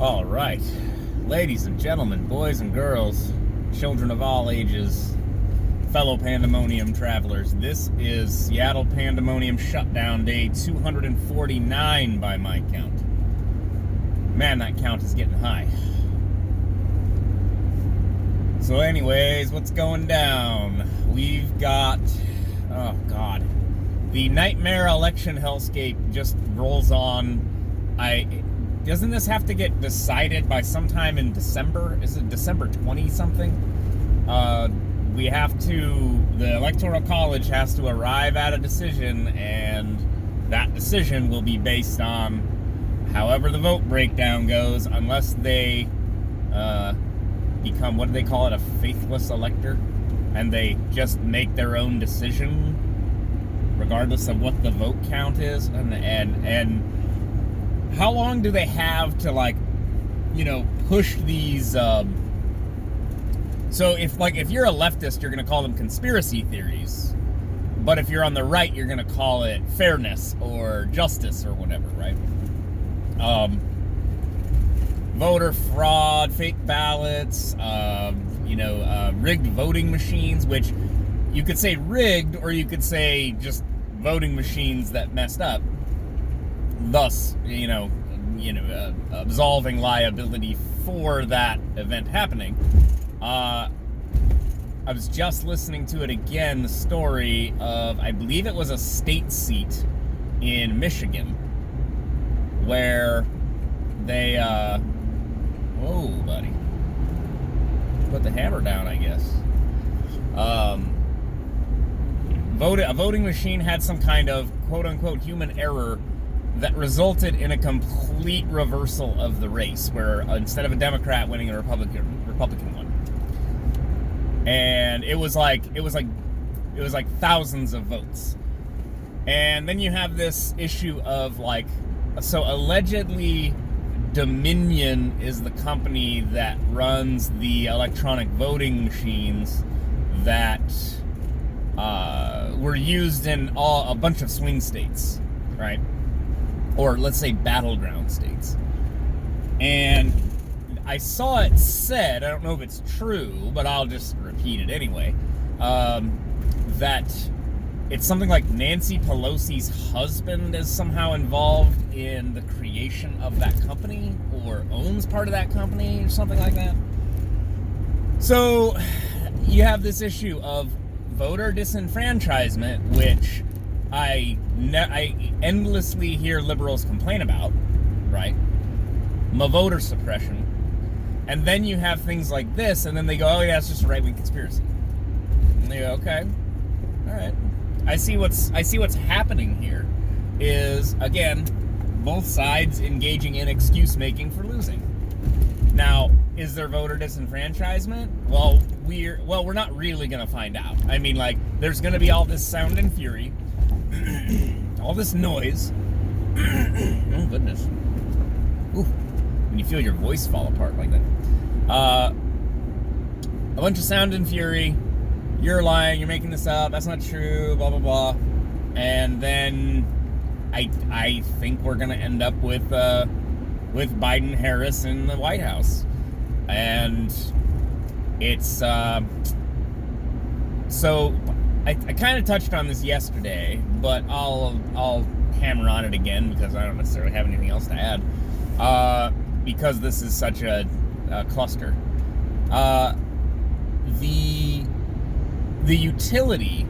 All right, ladies and gentlemen, boys and girls, children of all ages, fellow Pandemonium travelers, this is Seattle Pandemonium Shutdown Day 249 by my count. Man, that count is getting high. So anyways, what's going down? We've got, oh God, the nightmare election hellscape just rolls on. Doesn't this have to get decided by sometime in December? Is it December 20 something? The Electoral College has to arrive at a decision, and that decision will be based on however the vote breakdown goes, unless they become, what do they call it, a faithless elector, and they just make their own decision regardless of what the vote count is. And how long do they have to, push these? So if you're a leftist, you're going to call them conspiracy theories, but if you're on the right, you're going to call it fairness or justice or whatever, right? Voter fraud, fake ballots, rigged voting machines, which you could say rigged, or you could say just voting machines that messed up, thus, absolving liability for that event happening. I was just listening to it again, the story of, I believe it was a state seat in Michigan, where they, whoa, buddy. Put the hammer down, I guess. A voting machine had some kind of quote-unquote human error that resulted in a complete reversal of the race, where instead of a Democrat winning, a Republican won. And it was like thousands of votes. And then you have this issue of so allegedly Dominion is the company that runs the electronic voting machines that were used in a bunch of swing states, right? Or let's say battleground states. And I saw it said, I don't know if it's true, but I'll just repeat it anyway, that it's something like Nancy Pelosi's husband is somehow involved in the creation of that company, or owns part of that company, or something like that. So you have this issue of voter disenfranchisement, which I endlessly hear liberals complain about, right? Voter suppression. And then you have things like this, and then they go, oh yeah, it's just a right-wing conspiracy. And they go, okay, all right. I see what's happening here is, again, both sides engaging in excuse making for losing. Now, is there voter disenfranchisement? Well, we're not really gonna find out. I mean, there's gonna be all this sound and fury, all this noise. Oh goodness. Ooh, when you feel your voice fall apart like that. A bunch of sound and fury. You're lying, you're making this up, that's not true, blah, blah, blah. And then I think we're going to end up with Biden-Harris in the White House. And it's, so I kind of touched on this yesterday, but I'll hammer on it again because I don't necessarily have anything else to add. Because this is such a cluster. The utility,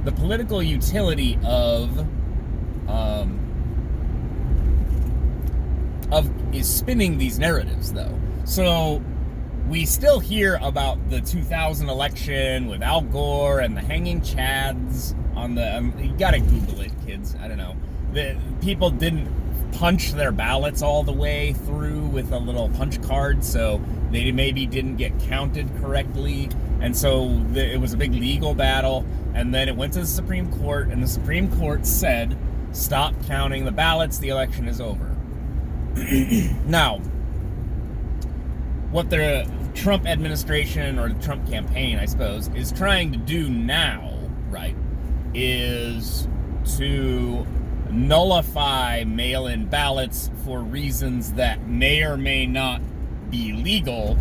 the political utility of is spinning these narratives, though. So we still hear about the 2000 election with Al Gore and the hanging chads on the. You gotta Google it, kids. I don't know. The people didn't punch their ballots all the way through with a little punch card, so they maybe didn't get counted correctly. And so it was a big legal battle, and then it went to the Supreme Court, and the Supreme Court said, stop counting the ballots, the election is over. Now, what the Trump administration, or the Trump campaign, I suppose, is trying to do now, right, is to nullify mail-in ballots for reasons that may or may not be legal,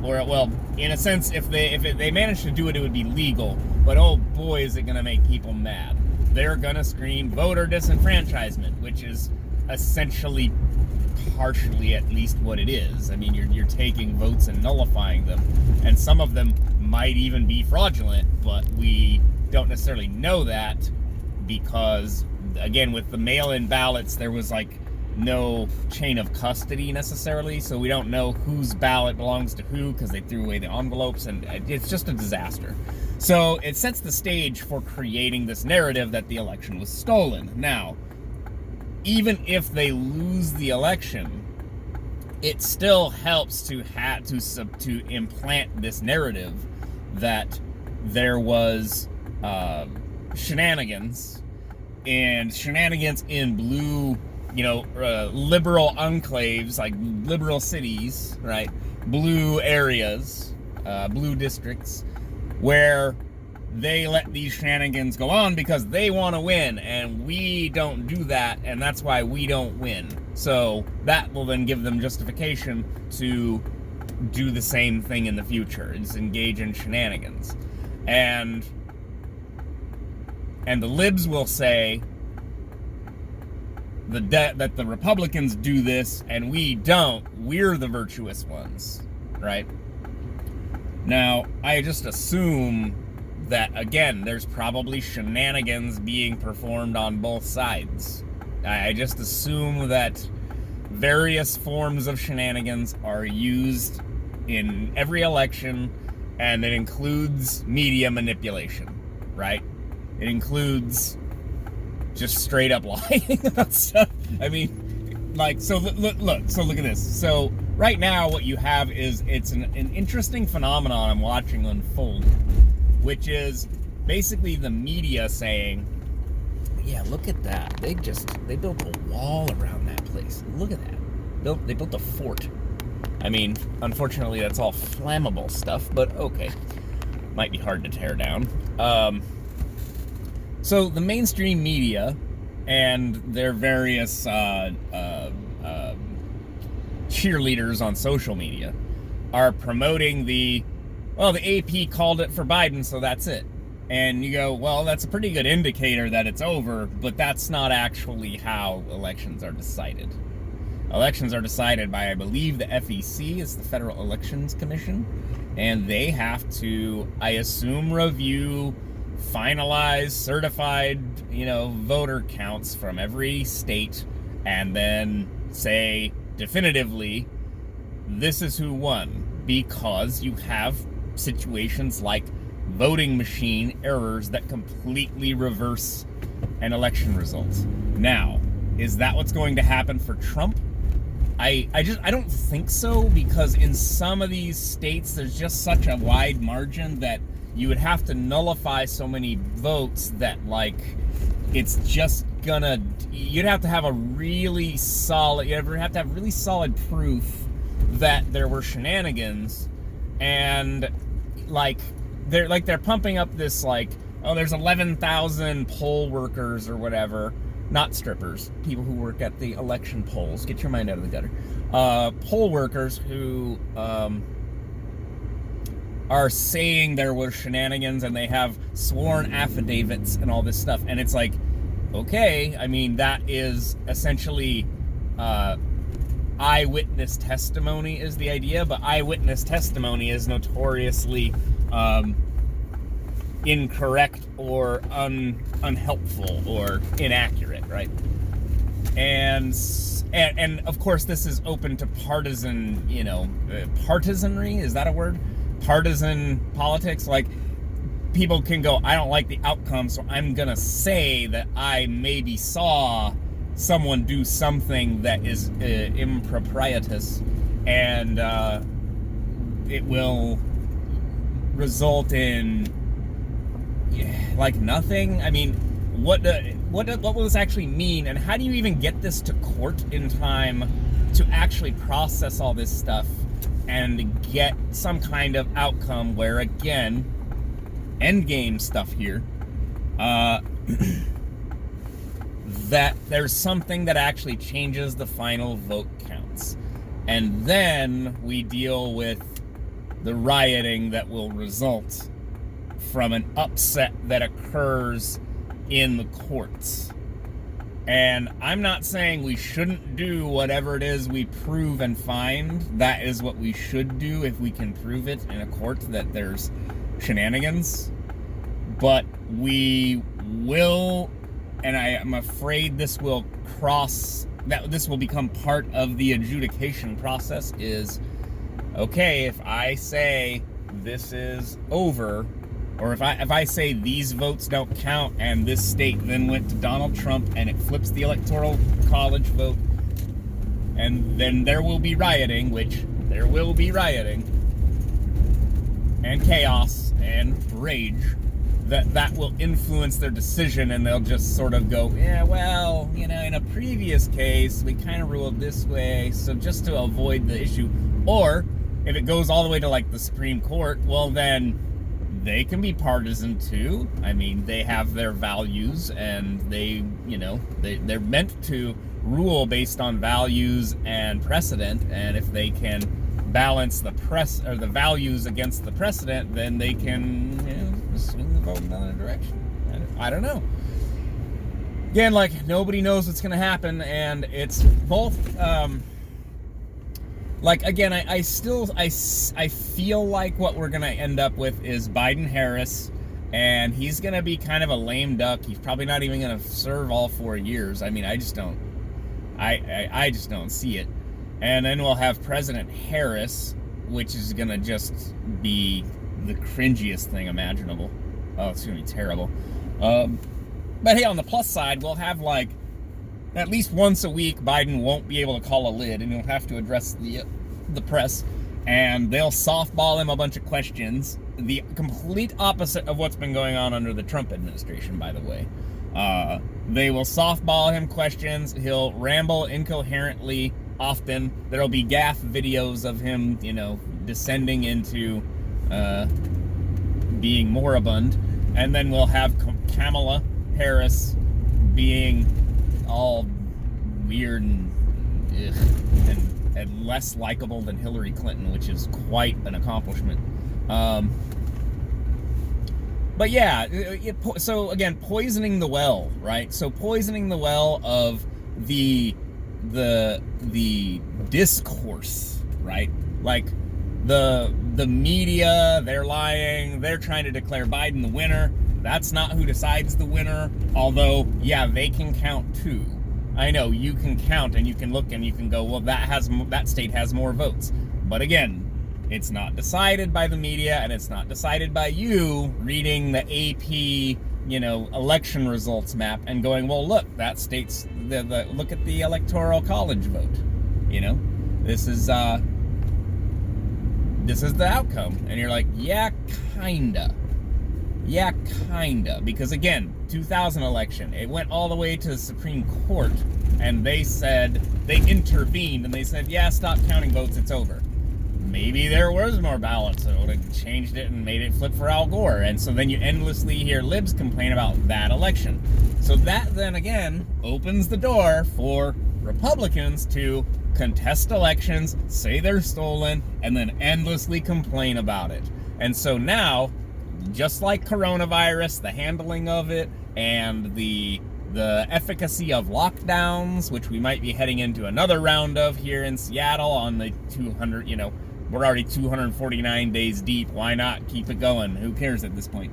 or, well, in a sense, if they manage to do it, it would be legal, but oh boy, is it going to make people mad. They're going to scream voter disenfranchisement, which is essentially, partially at least, what it is. I mean, you're taking votes and nullifying them, and some of them might even be fraudulent, but we don't necessarily know that because, again, with the mail-in ballots, there was like no chain of custody necessarily, so we don't know whose ballot belongs to who because they threw away the envelopes, and it's just a disaster. So it sets the stage for creating this narrative that the election was stolen. Now, even if they lose the election, it still helps to implant this narrative that there was shenanigans, and shenanigans in blue, liberal enclaves, like liberal cities, right? Blue areas, blue districts, where they let these shenanigans go on because they want to win, and we don't do that, and that's why we don't win. So that will then give them justification to do the same thing in the future, is engage in shenanigans. And the libs will say that the Republicans do this and we don't. We're the virtuous ones, right? Now, I just assume that, again, there's probably shenanigans being performed on both sides. I just assume that various forms of shenanigans are used in every election, and it includes media manipulation, right? It includes just straight up lying about stuff. I mean, like, so look at this. So right now what you have is, it's an interesting phenomenon I'm watching unfold, which is basically the media saying, yeah, look at that. They built a wall around that place. Look at that. They built a fort. I mean, unfortunately, that's all flammable stuff, but okay. Might be hard to tear down. So the mainstream media and their various cheerleaders on social media are promoting the AP called it for Biden, so that's it. And you go, well, that's a pretty good indicator that it's over, but that's not actually how elections are decided. Elections are decided by, I believe, the FEC, is the Federal Elections Commission, and they have to, I assume, review, finalize, certified, voter counts from every state, and then say definitively, this is who won, because you have situations like voting machine errors that completely reverse an election result. Now, is that what's going to happen for Trump? I don't think so, because in some of these states there's just such a wide margin that you would have to nullify so many votes that, like, it's just gonna, you'd have to have really solid proof that there were shenanigans, and they're pumping up this, like, oh, there's 11,000 poll workers or whatever, not strippers, people who work at the election polls, get your mind out of the gutter, poll workers who are saying there were shenanigans, and they have sworn affidavits and all this stuff, and it's like, okay, I mean, that is essentially eyewitness testimony is the idea, but eyewitness testimony is notoriously incorrect or unhelpful or inaccurate, right? And of course, this is open to partisan, partisanry, is that a word? Partisan politics. Like, people can go, I don't like the outcome, so I'm gonna say that I maybe saw someone do something that is improprietous, and it will result in like nothing. I mean, what will this actually mean, and how do you even get this to court in time to actually process all this stuff and get some kind of outcome where, again, endgame stuff here, that there's something that actually changes the final vote counts. And then we deal with the rioting that will result from an upset that occurs in the courts. And I'm not saying we shouldn't do whatever it is we prove and find. That is what we should do if we can prove it in a court that there's shenanigans. But we will, and I am afraid this will this will become part of the adjudication process, is, okay, if I say this is over, or if I say these votes don't count and this state then went to Donald Trump and it flips the electoral college vote, and then there will be rioting, which there will be rioting, and chaos and rage, that will influence their decision, and they'll just sort of go, yeah, well, in a previous case, we kind of ruled this way, so just to avoid the issue. Or, if it goes all the way to, like, the Supreme Court, well, then they can be partisan too. I mean, they have their values, and they're meant to rule based on values and precedent, and if they can balance the values against the precedent, then they can swing the vote in another direction. I don't know. Again, like, nobody knows what's going to happen, and it's both. Again, I feel like what we're going to end up with is Biden-Harris, and he's going to be kind of a lame duck. He's probably not even going to serve all 4 years. I mean, I just don't see it. And then we'll have President Harris, which is going to just be the cringiest thing imaginable. Oh, it's going to be terrible. But hey, on the plus side, we'll have, like, at least once a week, Biden won't be able to call a lid, and he'll have to address the press, and they'll softball him a bunch of questions. The complete opposite of what's been going on under the Trump administration, by the way. They will softball him questions. He'll ramble incoherently often. There'll be gaffe videos of him, descending into being moribund. And then we'll have Kamala Harris being all weird and less likable than Hillary Clinton, which is quite an accomplishment. But yeah, so again, poisoning the well, right? So poisoning the well of the discourse, right? Like the media, they're lying, they're trying to declare Biden the winner. That's not who decides the winner, although, yeah, they can count too. I know, you can count and you can look and you can go, well, that state has more votes. But again, it's not decided by the media, and it's not decided by you reading the AP, election results map and going, well, look, that state's look at the electoral college vote. This is the outcome. And you're like, yeah, kinda. Yeah, kinda. Because again, 2000 election, it went all the way to the Supreme Court, and they intervened, and they said, yeah, stop counting votes, it's over. Maybe there was more ballots, so it would have changed it and made it flip for Al Gore. And so then you endlessly hear libs complain about that election. So that then again opens the door for Republicans to contest elections, say they're stolen, and then endlessly complain about it. And so now, just like coronavirus, the handling of it, and the efficacy of lockdowns, which we might be heading into another round of here in Seattle on the 200, we're already 249 days deep. Why not keep it going? Who cares at this point?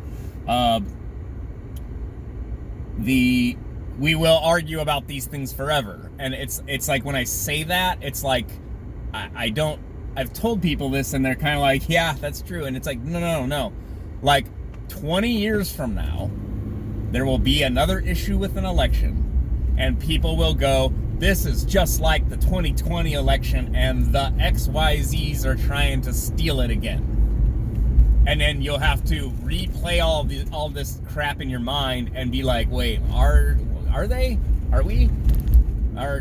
We will argue about these things forever. And it's like, when I say that, it's like, I've told people this and they're kind of like, yeah, that's true. And it's like, no. Like, 20 years from now, there will be another issue with an election, and people will go, this is just like the 2020 election, and the XYZs are trying to steal it again. And then you'll have to replay all this crap in your mind and be like, wait, are they? Are we? How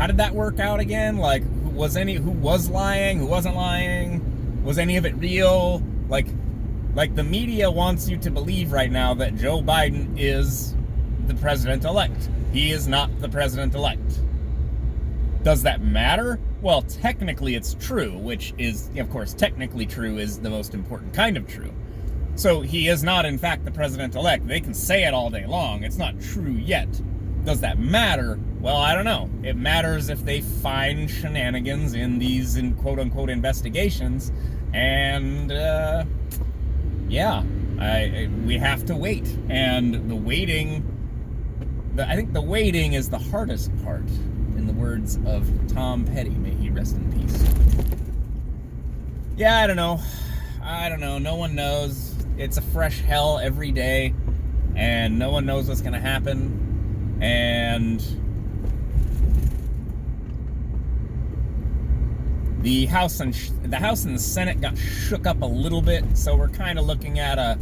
did that work out again? Like, who was lying? Who wasn't lying? Was any of it real? Like the media wants you to believe right now that Joe Biden is the president-elect. He is not the president-elect. Does that matter? Well, technically it's true, which is, of course, technically true is the most important kind of true. So he is not, in fact, the president-elect. They can say it all day long. It's not true yet. Does that matter? Well, I don't know. It matters if they find shenanigans in these, quote-unquote, investigations. And, yeah, we have to wait. And the waiting, I think the waiting is the hardest part, in the words of Tom Petty. May he rest in peace. Yeah, I don't know. No one knows. It's a fresh hell every day, and no one knows what's going to happen. And the House and the Senate got shook up a little bit, so we're kind of looking at a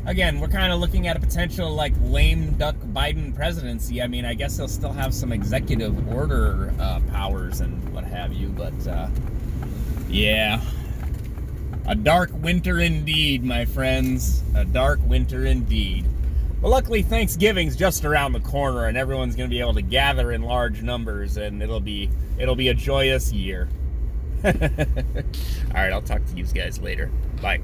potential, like, lame duck Biden presidency. I mean, I guess he'll still have some executive order powers and what have you, but yeah. A dark winter indeed, my friends. A dark winter indeed. But luckily, Thanksgiving's just around the corner, and everyone's going to be able to gather in large numbers, and it'll be a joyous year. All right, I'll talk to you guys later. Bye.